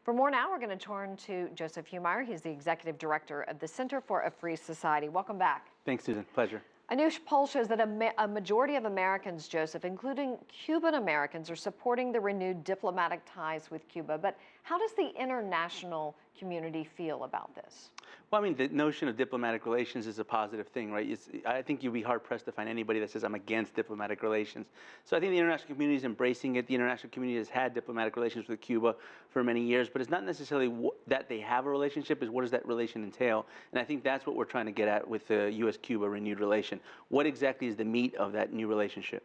For more now, we're going to turn to Joseph Humire. He's the executive director of the Center for a Free Society. Welcome back. Thanks, Susan. Pleasure. A new poll shows that a majority of Americans, Joseph, including Cuban Americans, are supporting the renewed diplomatic ties with Cuba. But how does the international community feel about this? Well, I mean, the notion of diplomatic relations is a positive thing, right? I think you'd be hard-pressed to find anybody that says, I'm against diplomatic relations. So I think the international community is embracing it. The international community has had diplomatic relations with Cuba for many years, but it's not necessarily that they have a relationship, is what does that relation entail? And I think that's what we're trying to get at with the U.S.-Cuba renewed relation. What exactly is the meat of that new relationship?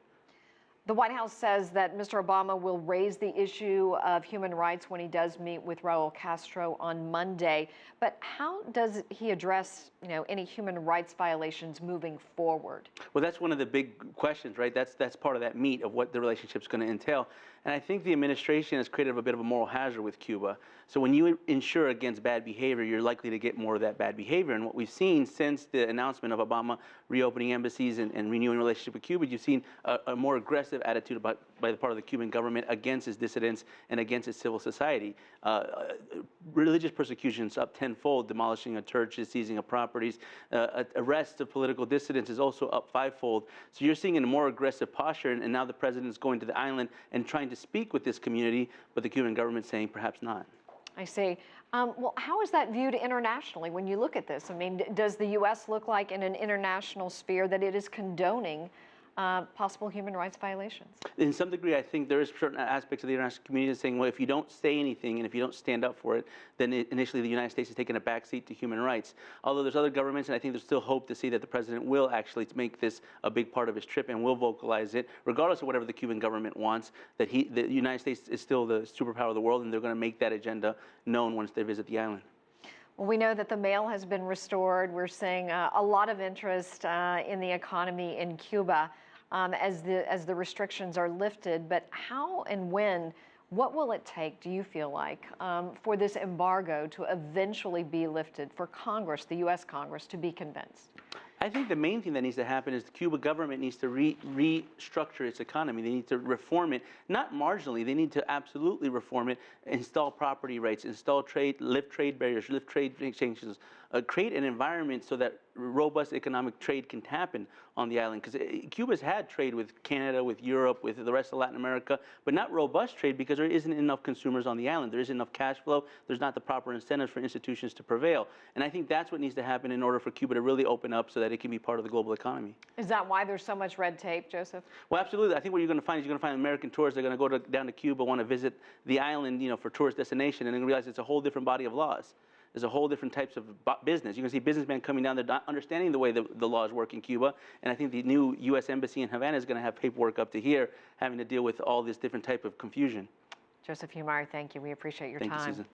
The White House says that Mr. Obama will raise the issue of human rights when he does meet with Raul Castro on Monday. But how does he address, any human rights violations moving forward? Well, that's one of the big questions, right? That's part of that meat of what the relationship's going to entail. And I think the administration has created a bit of a moral hazard with Cuba. So when you insure against bad behavior, you're likely to get more of that bad behavior. And what we've seen since the announcement of Obama reopening embassies and renewing relationship with Cuba, you've seen a more aggressive attitude by the part of the Cuban government against its dissidents and against its civil society. Religious persecutions up tenfold, demolishing of churches, seizing of properties. Arrests of political dissidents is also up fivefold. So you're seeing a more aggressive posture, and now the president is going to the island and trying to speak with this community, but the Cuban government saying perhaps not. I see. Well, how is that viewed internationally when you look at this? I mean, does the U.S. look like in an international sphere that it is condoning possible human rights violations? In some degree, I think there is certain aspects of the international community saying, well, if you don't say anything and if you don't stand up for it, then initially the United States is taking a backseat to human rights. Although there's other governments, and I think there's still hope to see that the president will actually make this a big part of his trip and will vocalize it, regardless of whatever the Cuban government wants, that the United States is still the superpower of the world, and they're going to make that agenda known once they visit the island. Well, we know that the mail has been restored. We're seeing a lot of interest in the economy in Cuba as the restrictions are lifted. But how and when, what will it take, do you feel like, for this embargo to eventually be lifted, for Congress, the U.S. Congress, to be convinced? I think the main thing that needs to happen is the Cuba government needs to restructure its economy. They need to reform it, not marginally. They need to absolutely reform it, install property rights, lift trade barriers, lift trade exchanges, create an environment so that robust economic trade can happen on the island. Because Cuba's had trade with Canada, with Europe, with the rest of Latin America, but not robust trade because there isn't enough consumers on the island. There isn't enough cash flow. There's not the proper incentives for institutions to prevail. And I think that's what needs to happen in order for Cuba to really open up so that it can be part of the global economy. Is that why there's so much red tape, Joseph? Well, absolutely. I think what you're going to find is you're going to find American tourists that are going to go down to Cuba, want to visit the island, for tourist destination, and then realize it's a whole different body of laws. There's a whole different types of business. You can see businessmen coming down there not understanding the way the laws work in Cuba, and I think the new U.S. Embassy in Havana is going to have paperwork up to here having to deal with all this different type of confusion. Joseph Humire, thank you. We appreciate your time. Thank you, Susan.